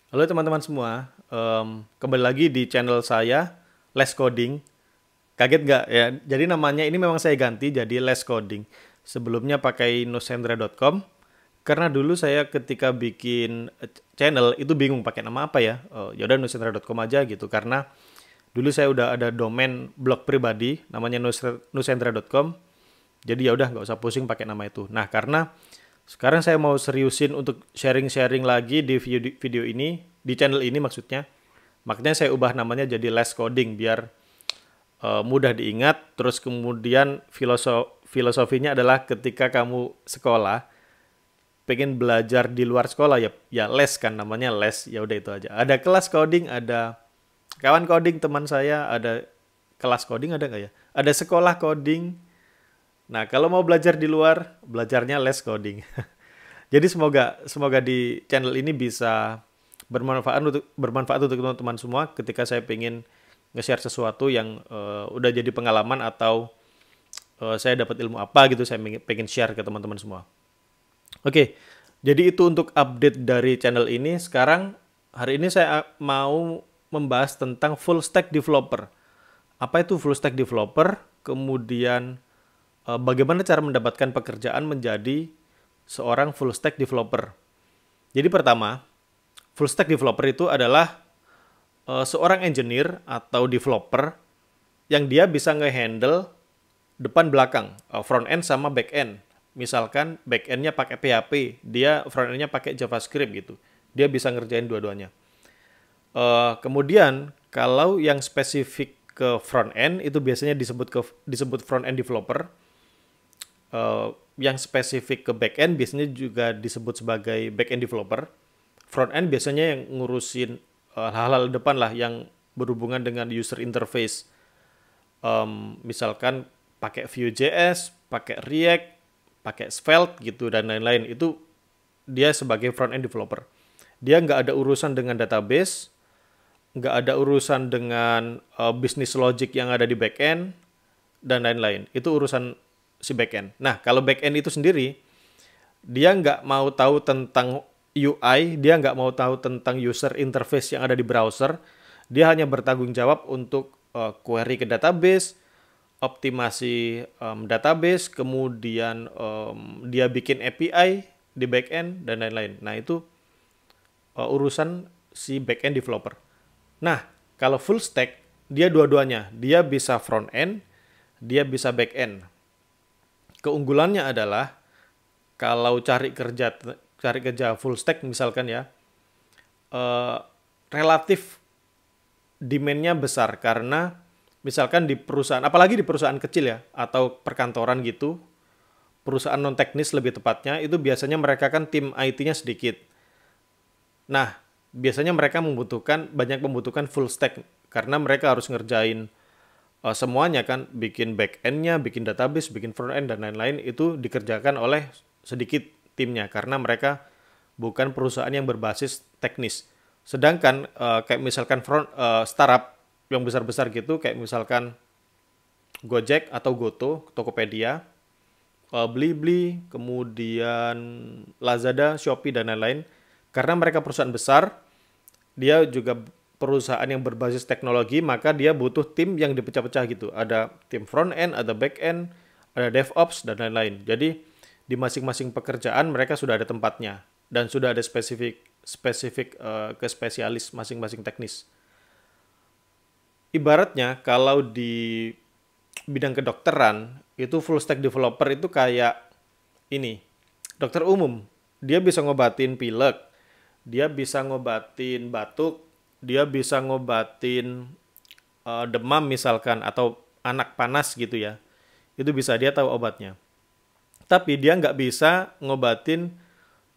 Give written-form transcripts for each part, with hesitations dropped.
Halo teman-teman semua, kembali lagi di channel saya, Les Coding. Kaget nggak ya? Jadi namanya ini memang saya ganti jadi Les Coding. Sebelumnya pakai nusendra.com, karena dulu saya ketika bikin channel itu bingung pakai nama apa ya. Ya udah nusendra.com aja gitu, karena dulu saya udah ada domain blog pribadi namanya nusendra.com. Jadi ya udah nggak usah pusing pakai nama itu. Nah, karena sekarang saya mau seriusin untuk sharing-sharing lagi di video ini, di channel ini maksudnya. Makanya saya ubah namanya jadi Les Coding biar mudah diingat. Terus kemudian filosofinya adalah ketika kamu sekolah, pengen belajar di luar sekolah ya ya les kan namanya les, ya udah itu aja. Ada kelas coding, ada kawan coding teman saya, ada kelas coding ada nggak ya? Ada sekolah coding. Nah, kalau mau belajar di luar, belajarnya les coding. Jadi semoga semoga di channel ini bisa bermanfaat untuk teman-teman semua ketika saya pengen nge-share sesuatu yang udah jadi pengalaman atau saya dapat ilmu apa gitu saya pengen share ke teman-teman semua. Oke. Jadi itu untuk update dari channel ini. Sekarang hari ini saya mau membahas tentang full stack developer. Apa itu full stack developer? Kemudian bagaimana cara mendapatkan pekerjaan menjadi seorang full stack developer. Jadi pertama, full stack developer itu adalah seorang engineer atau developer yang dia bisa nge-handle depan belakang, front end sama back end. Misalkan back endnya pakai PHP, dia front endnya pakai JavaScript gitu. Dia bisa ngerjain dua-duanya. Kemudian kalau yang spesifik ke front end itu biasanya disebut front end developer. Yang spesifik ke back end biasanya juga disebut sebagai back end developer. Front end biasanya yang ngurusin hal-hal depan lah yang berhubungan dengan user interface. Misalkan pakai Vue.js, pakai React, pakai Svelte gitu dan lain-lain. Itu dia sebagai front end developer. Dia nggak ada urusan dengan database, nggak ada urusan dengan business logic yang ada di back end dan lain-lain. Itu urusan si back end. Nah, kalau back end itu sendiri, dia nggak mau tahu tentang UI, dia nggak mau tahu tentang user interface yang ada di browser. Dia hanya bertanggung jawab untuk query ke database, optimasi database, kemudian dia bikin API di backend dan lain-lain. Nah, itu urusan si backend developer. Nah, kalau full stack, dia dua-duanya. Dia bisa front end, dia bisa back end. Keunggulannya adalah kalau cari kerja full stack misalkan ya, eh, relatif demand-nya besar karena misalkan di perusahaan, apalagi di perusahaan kecil ya, atau perkantoran gitu, perusahaan non teknis lebih tepatnya, itu biasanya mereka kan tim IT-nya sedikit. Nah, biasanya mereka membutuhkan full stack karena mereka harus ngerjain semuanya kan, bikin back end-nya, bikin database, bikin front end dan lain-lain itu dikerjakan oleh sedikit timnya karena mereka bukan perusahaan yang berbasis teknis. Sedangkan kayak misalkan startup yang besar-besar gitu, kayak misalkan Gojek atau Goto, Tokopedia, Blibli, kemudian Lazada, Shopee dan lain-lain, karena mereka perusahaan besar, dia juga perusahaan yang berbasis teknologi, maka dia butuh tim yang dipecah-pecah gitu. Ada tim front end, ada back end, ada DevOps dan lain-lain. Jadi di masing-masing pekerjaan mereka sudah ada tempatnya dan sudah ada spesifik spesifik ke spesialis masing-masing teknis. Ibaratnya kalau di bidang kedokteran itu full stack developer itu kayak ini, dokter umum. Dia bisa ngobatin pilek, dia bisa ngobatin batuk, dia bisa ngobatin demam misalkan atau anak panas gitu ya. Itu bisa dia tahu obatnya. Tapi dia nggak bisa ngobatin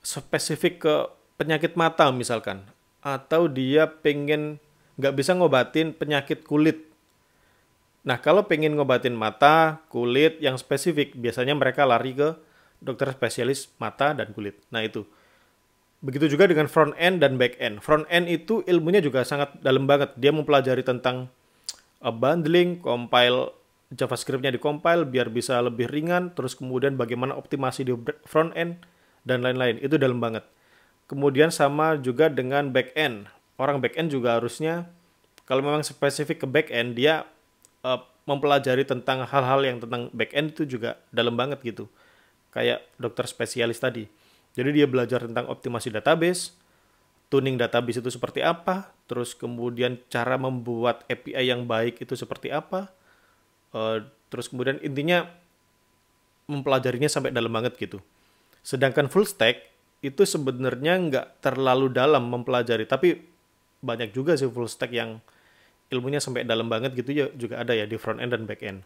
spesifik ke penyakit mata misalkan. Atau dia pengen nggak bisa ngobatin penyakit kulit. Nah, kalau pengen ngobatin mata, kulit yang spesifik, biasanya mereka lari ke dokter spesialis mata dan kulit. Nah, itu. Begitu juga dengan front end dan back end. Front end itu ilmunya juga sangat dalam banget. Dia mempelajari tentang bundling, compile JavaScript-nya di-compile biar bisa lebih ringan, terus kemudian bagaimana optimasi di front end dan lain-lain. Itu dalam banget. Kemudian sama juga dengan back end. Orang back end juga harusnya kalau memang spesifik ke back end, dia mempelajari tentang hal-hal yang tentang back end itu juga dalam banget gitu. Kayak dokter spesialis tadi. Jadi dia belajar tentang optimasi database, tuning database itu seperti apa, terus kemudian cara membuat API yang baik itu seperti apa, terus kemudian intinya mempelajarinya sampai dalam banget gitu. Sedangkan full stack itu sebenarnya nggak terlalu dalam mempelajari, tapi banyak juga sih full stack yang ilmunya sampai dalam banget gitu ya, juga ada ya di front end dan back end.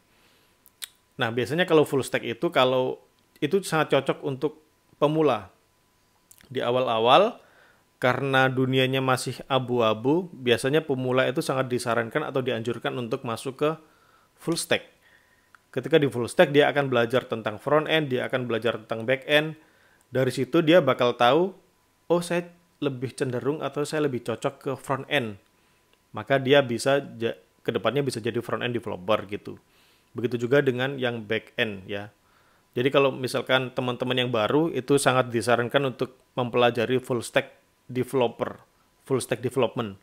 Nah, biasanya kalau full stack itu kalau itu sangat cocok untuk pemula. Di awal-awal karena dunianya masih abu-abu, biasanya pemula itu sangat disarankan atau dianjurkan untuk masuk ke full stack. Ketika di full stack dia akan belajar tentang front end, dia akan belajar tentang back end. Dari situ dia bakal tahu, oh saya lebih cenderung atau saya lebih cocok ke front end. Maka dia bisa kedepannya bisa jadi front end developer gitu. Begitu juga dengan yang back end ya. Jadi kalau misalkan teman-teman yang baru itu sangat disarankan untuk mempelajari full stack developer, full stack development.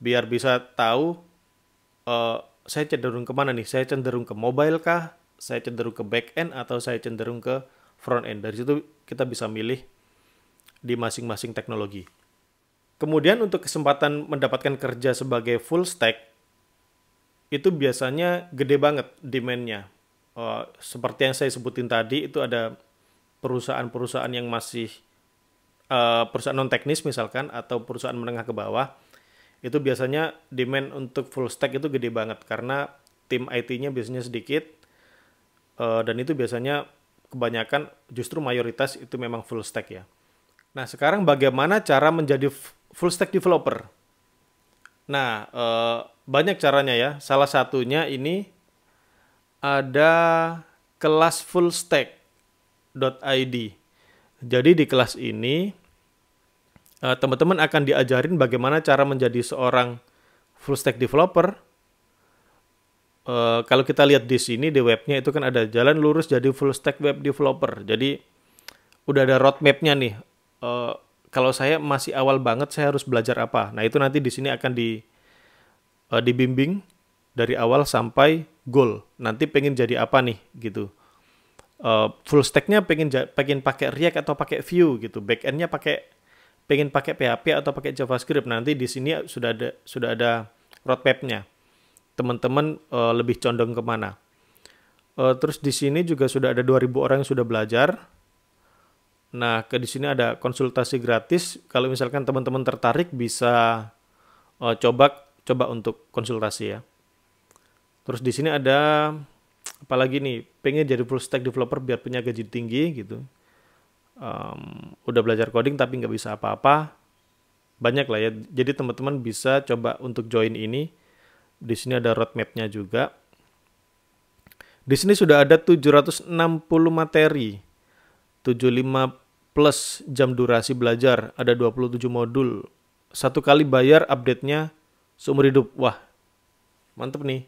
Biar bisa tahu saya cenderung kemana nih? Saya cenderung ke mobile kah? Saya cenderung ke back end atau saya cenderung ke front end? Dari situ kita bisa milih di masing-masing teknologi. Kemudian untuk kesempatan mendapatkan kerja sebagai full stack, itu biasanya gede banget demand-nya. Seperti yang saya sebutin tadi, itu ada perusahaan-perusahaan yang masih perusahaan non-teknis misalkan, atau perusahaan menengah ke bawah, itu biasanya demand untuk full stack itu gede banget, karena tim IT-nya biasanya sedikit, dan itu biasanya kebanyakan justru mayoritas itu memang full stack ya. Nah, sekarang bagaimana cara menjadi full stack developer? Nah, banyak caranya ya. Salah satunya ini ada kelas fullstack.id. Jadi di kelas ini teman-teman akan diajarin bagaimana cara menjadi seorang full stack developer. Kalau kita lihat di sini di webnya itu kan ada jalan lurus jadi full stack web developer. Jadi udah ada roadmap-nya nih. Kalau saya masih awal banget, saya harus belajar apa? Nah, itu nanti di sini akan dibimbing dari awal sampai goal. Nanti pengen jadi apa nih gitu. Full stack-nya pengen pakai React atau pakai Vue gitu. Back-end-nya pengen pakai PHP atau pakai JavaScript. Nanti di sini sudah ada roadmap-nya. Teman-teman lebih condong kemana? Terus di sini juga sudah ada 2.000 orang yang sudah belajar. Nah, di sini ada konsultasi gratis. Kalau misalkan teman-teman tertarik bisa coba untuk konsultasi ya. Terus di sini ada apalagi nih, pengen jadi full stack developer biar punya gaji tinggi gitu. Udah belajar coding tapi nggak bisa apa-apa. Banyak lah ya. Jadi teman-teman bisa coba untuk join ini. Di sini ada roadmap-nya juga. Di sini sudah ada 760 materi. 75 plus jam durasi belajar, ada 27 modul. Satu kali bayar update-nya seumur hidup. Wah, mantep nih.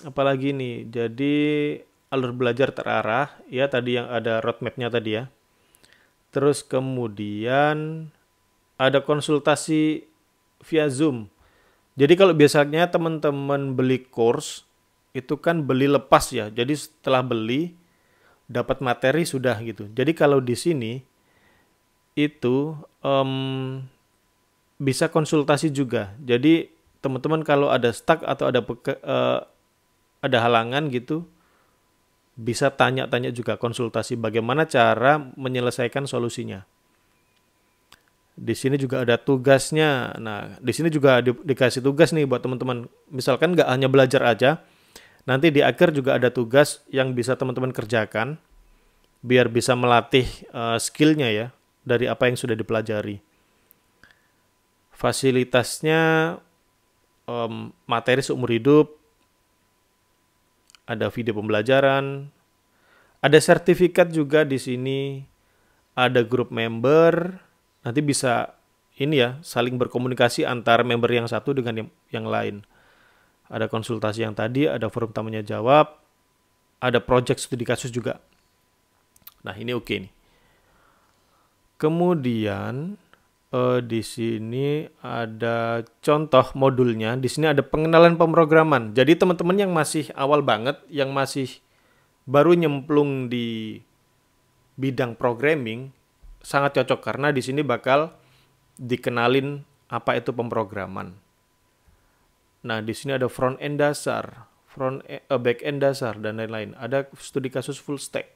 Apalagi nih, jadi alur belajar terarah, ya tadi yang ada roadmap-nya tadi ya. Terus kemudian ada konsultasi via Zoom. Jadi kalau biasanya teman-teman beli course, itu kan beli lepas ya. Jadi setelah beli, dapat materi sudah gitu. Jadi kalau di sini itu bisa konsultasi juga. Jadi teman-teman kalau ada stuck atau ada halangan gitu, bisa tanya-tanya juga, konsultasi bagaimana cara menyelesaikan solusinya. Di sini juga ada tugasnya. Nah, di sini juga dikasih tugas nih buat teman-teman. Misalkan nggak hanya belajar aja, nanti di akhir juga ada tugas yang bisa teman-teman kerjakan biar bisa melatih skillnya ya dari apa yang sudah dipelajari. Fasilitasnya materi seumur hidup, ada video pembelajaran, ada sertifikat juga di sini, ada grup member, nanti bisa ini ya saling berkomunikasi antara member yang satu dengan yang lain. Ada konsultasi yang tadi, ada forum tanya jawab, ada project studi kasus juga. Nah, ini oke nih. Kemudian di sini ada contoh modulnya. Di sini ada pengenalan pemrograman. Jadi teman-teman yang masih awal banget, yang masih baru nyemplung di bidang programming, sangat cocok karena di sini bakal dikenalin apa itu pemrograman. Nah, di sini ada front end dasar, back end dasar dan lain-lain. Ada studi kasus full stack.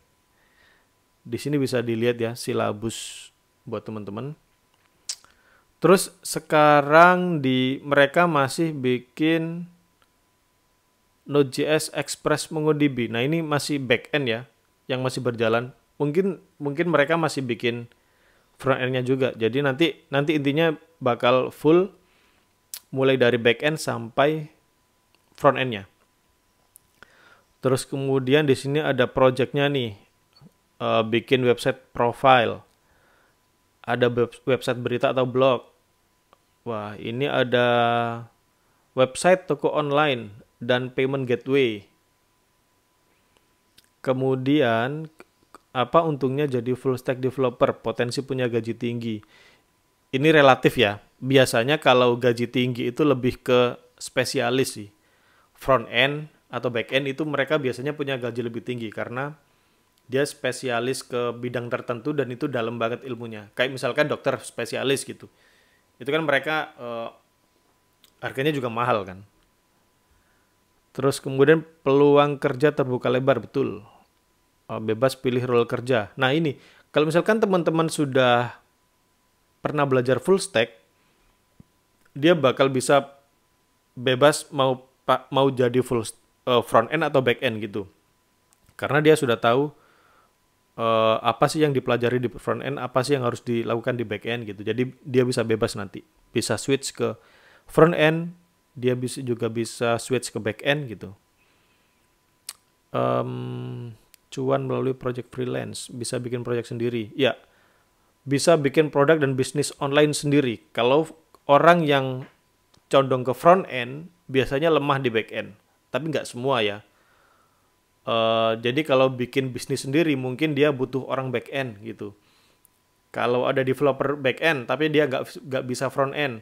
Di sini bisa dilihat ya silabus buat teman-teman. Terus sekarang mereka masih bikin Node.js Express MongoDB. Nah, ini masih back end ya yang masih berjalan. Mungkin mereka masih bikin front end-nya juga. Jadi nanti intinya bakal full mulai dari back end sampai front end-nya. Terus kemudian di sini ada project-nya nih. Bikin website profile. Ada website berita atau blog. Wah, ini ada website toko online dan payment gateway. Kemudian apa untungnya jadi full stack developer, potensi punya gaji tinggi. Ini relatif ya. Biasanya kalau gaji tinggi itu lebih ke spesialis sih. Front end atau back end itu mereka biasanya punya gaji lebih tinggi karena dia spesialis ke bidang tertentu dan itu dalam banget ilmunya. Kayak misalkan dokter spesialis gitu. Itu kan mereka harganya juga mahal kan. Terus kemudian peluang kerja terbuka lebar, betul. Bebas pilih role kerja. Nah ini, kalau misalkan teman-teman sudah pernah belajar full stack, dia bakal bisa bebas mau jadi full front end atau back end gitu. Karena dia sudah tahu apa sih yang dipelajari di front end, apa sih yang harus dilakukan di back end gitu. Jadi dia bisa bebas nanti, bisa switch ke front end, dia juga bisa switch ke back end gitu. Cuan melalui project freelance, bisa bikin project sendiri. Ya, bisa bikin produk dan bisnis online sendiri. Kalau orang yang condong ke front end, biasanya lemah di back end. Tapi nggak semua ya. Jadi kalau bikin bisnis sendiri mungkin dia butuh orang back end gitu. Kalau ada developer back end tapi dia nggak bisa front end,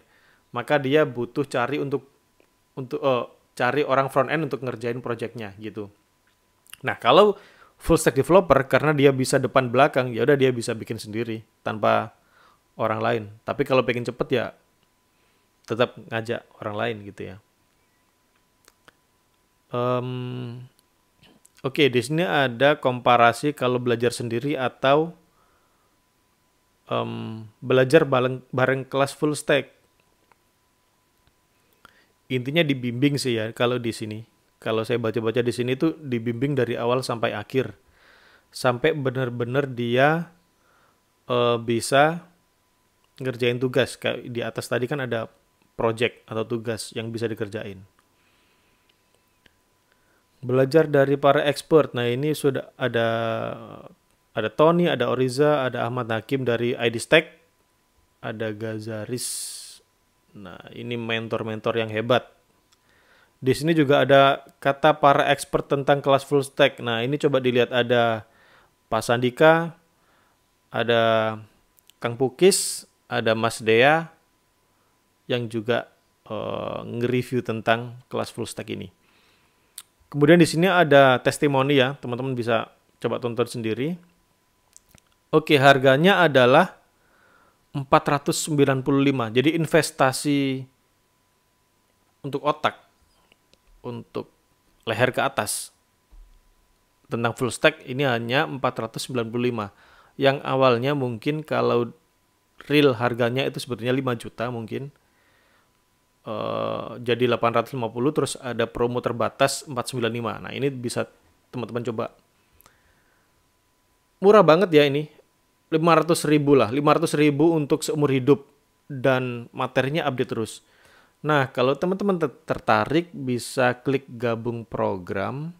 maka dia butuh cari cari orang front end untuk ngerjain projectnya gitu. Nah kalau full stack developer karena dia bisa depan belakang, ya udah dia bisa bikin sendiri tanpa orang lain. Tapi kalau pengen cepet ya tetap ngajak orang lain gitu ya. Oke, di sini ada komparasi kalau belajar sendiri atau belajar bareng kelas full stack. Intinya dibimbing sih ya kalau di sini. Kalau saya baca-baca di sini tuh dibimbing dari awal sampai akhir. Sampai benar-benar dia bisa ngerjain tugas. Kayak di atas tadi kan ada project atau tugas yang bisa dikerjain. Belajar dari para expert. Nah, ini sudah ada Tony, ada Oriza, ada Ahmad Hakim dari ID Stack, ada Gazaris. Nah, ini mentor-mentor yang hebat. Di sini juga ada kata para expert tentang kelas full stack. Nah, ini coba dilihat ada Pak Sandika, ada Kang Pukis, ada Mas Dea yang juga nge-review tentang kelas full stack ini. Kemudian di sini ada testimoni ya, teman-teman bisa coba tonton sendiri. Oke, harganya adalah 495. Jadi investasi untuk otak, untuk leher ke atas. Tentang full stack ini hanya 495. Yang awalnya mungkin kalau real harganya itu sebetulnya 5 juta mungkin. Jadi 850 terus ada promo terbatas 495. Nah, ini bisa teman-teman coba. Murah banget ya ini. 500.000 lah. 500.000 untuk seumur hidup dan materinya update terus. Nah, kalau teman-teman tertarik bisa klik gabung program.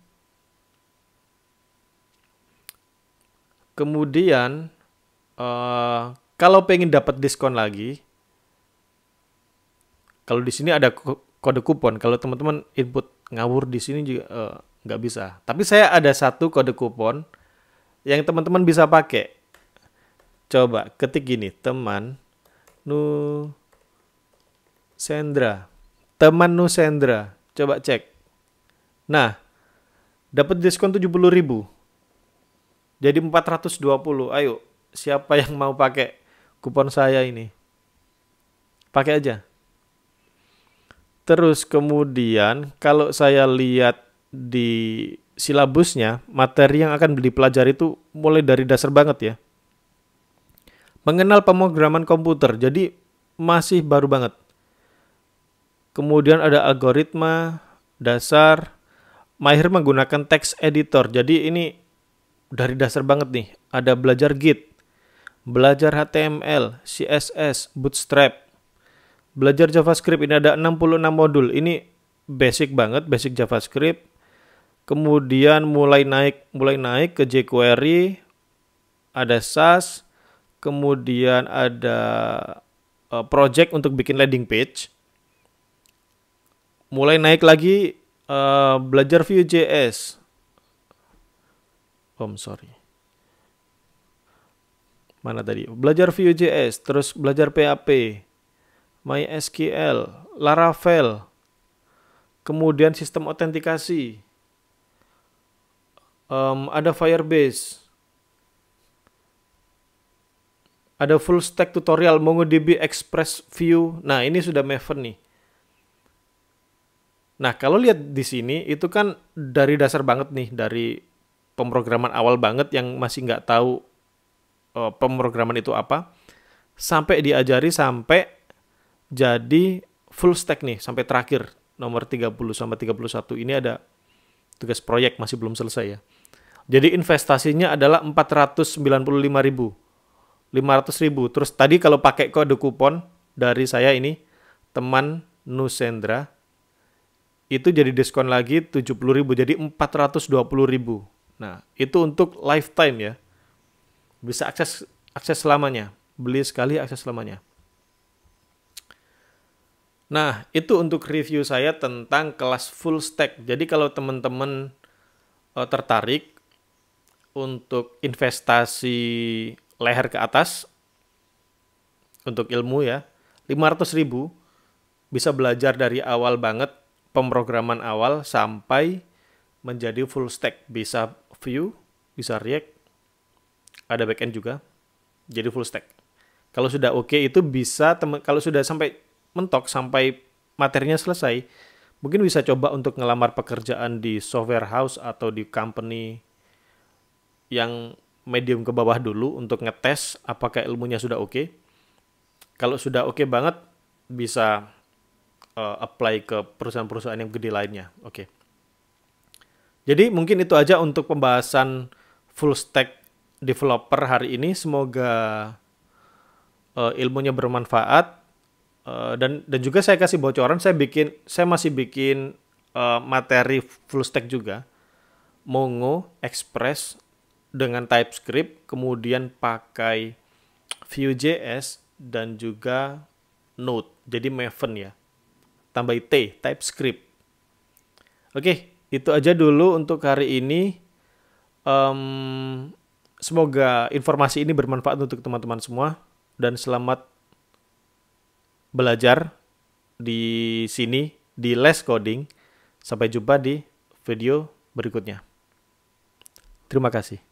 Kemudian kalau pengen dapat diskon lagi, kalau di sini ada kode kupon. Kalau teman-teman input ngawur di sini juga nggak bisa. Tapi saya ada satu kode kupon yang teman-teman bisa pakai. Coba ketik gini, teman Nusendra. Teman Nusendra. Coba cek. Nah, dapat diskon 70.000. Jadi 420. Ayo, siapa yang mau pakai kupon saya ini? Pakai aja. Terus kemudian kalau saya lihat di silabusnya, materi yang akan dipelajari itu mulai dari dasar banget ya. Mengenal pemrograman komputer, jadi masih baru banget. Kemudian ada algoritma, dasar, mahir menggunakan text editor. Jadi ini dari dasar banget nih. Ada belajar Git, belajar HTML, CSS, Bootstrap, belajar JavaScript. Ini ada 66 modul. Ini basic banget, basic JavaScript. Kemudian mulai naik ke jQuery, ada SAS, kemudian ada project untuk bikin landing page. Mulai naik lagi belajar Vue.js. Sorry. Mana tadi? Belajar Vue.js, terus belajar PHP, MySQL, Laravel, kemudian sistem autentikasi, ada Firebase, ada full stack tutorial, MongoDB, Express, Vue. Nah, ini sudah Maven nih. Nah, kalau lihat di sini, itu kan dari dasar banget nih, dari pemrograman awal banget yang masih nggak tahu pemrograman itu apa, sampai diajari sampai jadi full stack nih, sampai terakhir, nomor 30 sampai 31. Ini ada tugas proyek, masih belum selesai ya. Jadi investasinya adalah 495.000. 500.000. Terus tadi kalau pakai kode kupon dari saya ini, teman Nusendra, itu jadi diskon lagi 70.000, jadi 420.000. Nah, itu untuk lifetime ya. Bisa akses selamanya. Beli sekali akses selamanya. Nah, itu untuk review saya tentang kelas full stack. Jadi kalau teman-teman tertarik untuk investasi leher ke atas untuk ilmu ya, 500.000 bisa belajar dari awal banget, pemrograman awal sampai menjadi full stack. Bisa Vue, bisa React, ada backend juga, jadi full stack. Kalau sudah oke itu bisa, kalau sudah sampai mentok, sampai materinya selesai, mungkin bisa coba untuk ngelamar pekerjaan di software house atau di company yang medium ke bawah dulu untuk ngetes apakah ilmunya sudah oke. Kalau sudah oke banget, bisa apply ke perusahaan-perusahaan yang gede lainnya. Oke. Jadi mungkin itu aja untuk pembahasan full stack developer hari ini. Semoga ilmunya bermanfaat. Dan juga saya kasih bocoran, saya masih bikin materi full stack juga. Mongo, Express dengan TypeScript, kemudian pakai Vue.js dan juga Node. Jadi Maven ya. Tambah T, TypeScript. Oke, itu aja dulu untuk hari ini. Semoga informasi ini bermanfaat untuk teman-teman semua. Dan selamat belajar di sini, di Les Coding. Sampai jumpa di video berikutnya. Terima kasih.